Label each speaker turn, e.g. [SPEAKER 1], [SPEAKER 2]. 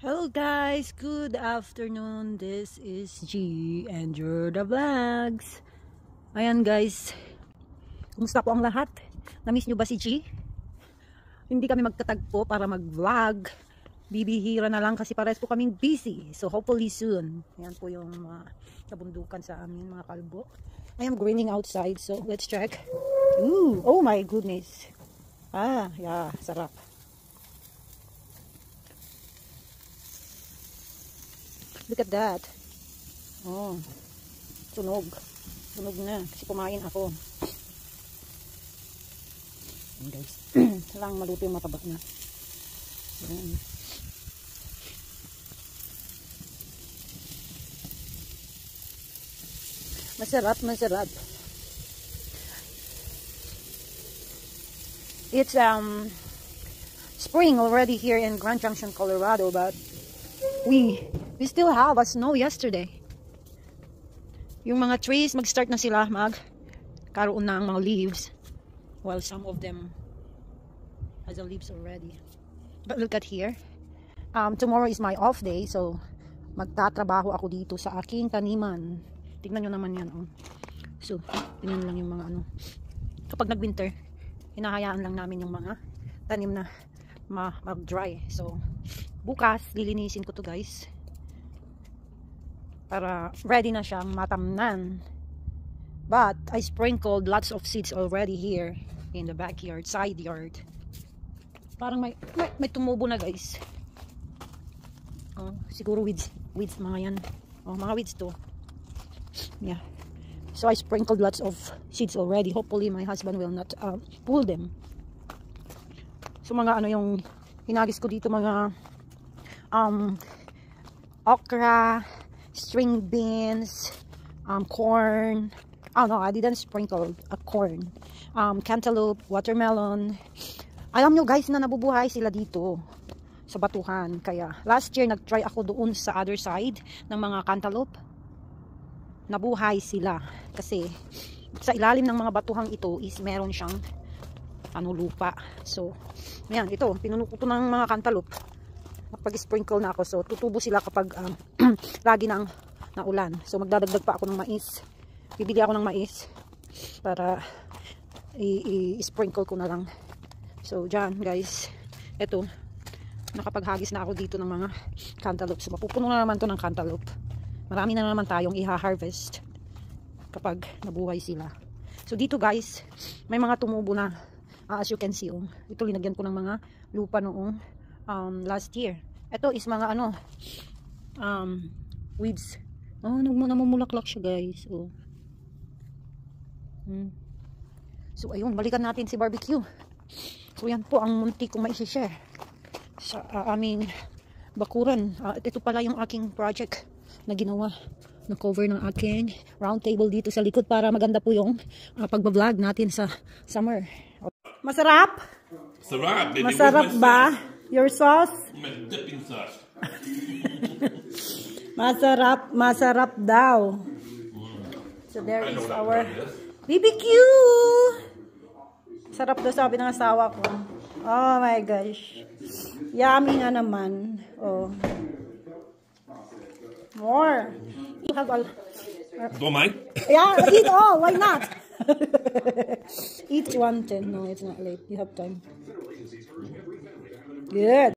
[SPEAKER 1] Hello guys, good afternoon. This is G and you're the vlogs. Ayan guys, kumusta po ang lahat? Namiss nyo ba si G? Hindi kami magtatagpo para mag-vlog. Bibihira na lang kasi pares po kaming busy. So hopefully soon. Ayan po yung mga kabundukan sa amin, mga kalbo. I am greening outside, so let's check. Ooh, oh my goodness. Yeah, sarap. Look at that. Oh, tunog. Tunog na. Kasi kumain ako. Ayan guys. Lang maluto yung mataba na. Ayan. Masarap, masarap. It's spring already here in Grand Junction, Colorado, but we still have a snow yesterday. Yung mga trees, mag-start na sila magkaroon ng mga leaves. While some of them has the leaves already. But look at here. Tomorrow is my off day, so magtatrabaho ako dito sa aking taniman. Tignan nyo naman yan. Oh. So, tignan lang yung mga ano. Kapag nag-winter, hinahayaan lang namin yung mga tanim na mag-dry. So, bukas, lilinisin ko to guys. Para ready na siyang matamnan. But I sprinkled lots of seeds already here in the backyard, side yard. Parang may tumubo na guys. Oh, siguro weeds mga yan. Oh, mga weeds to. Yeah. So I sprinkled lots of seeds already. Hopefully my husband will not pull them. So mga ano yung hinagis ko dito, mga okra, string beans, corn. Oh no, I didn't sprinkle corn. Cantaloupe, watermelon. Alam nyo guys na nabubuhay sila dito sa batuhan. Kaya last year nag-try ako doon sa other side ng mga cantaloupe. Nabuhay sila kasi sa ilalim ng mga batuhang ito is meron siyang lupa. So ayan, ito pinuno ko to ng mga cantaloupe. Pag-sprinkle na ako, so tutubo sila kapag lagi ng naulan. So magdadagdag pa ako ng mais. Bibili ako ng mais para i-sprinkle ko na lang. So dyan guys, eto nakapaghagis na ako dito ng mga cantaloupe. So mapupuno na naman to ng cantaloupe. Marami na naman tayong i-harvest kapag nabuhay sila. So dito guys, may mga tumubo na. As you can see, ito linagyan ko ng mga lupa noong last year. Ito is mga weeds. Oh, namumulaklak siya guys. Oh. So ayun, balikan natin si barbecue. So yan po ang munti kong mai-share sa aming bakuran. Ito pala yung aking project na ginawa, na cover ng aking round table dito sa likod para maganda po yung pagbablog natin sa summer. Masarap?
[SPEAKER 2] Sarap.
[SPEAKER 1] Masarap ba? Your sauce?
[SPEAKER 2] Dipping sauce.
[SPEAKER 1] Masarap daw. So there is our BBQ. Sarap daw sabi ng asawa ko. Oh my gosh. Yummy nga naman. Oh. More. You have all.
[SPEAKER 2] Don't mind.
[SPEAKER 1] Yeah, eat all. Why not? Eat 1:10. No, it's not late. You have time. Good.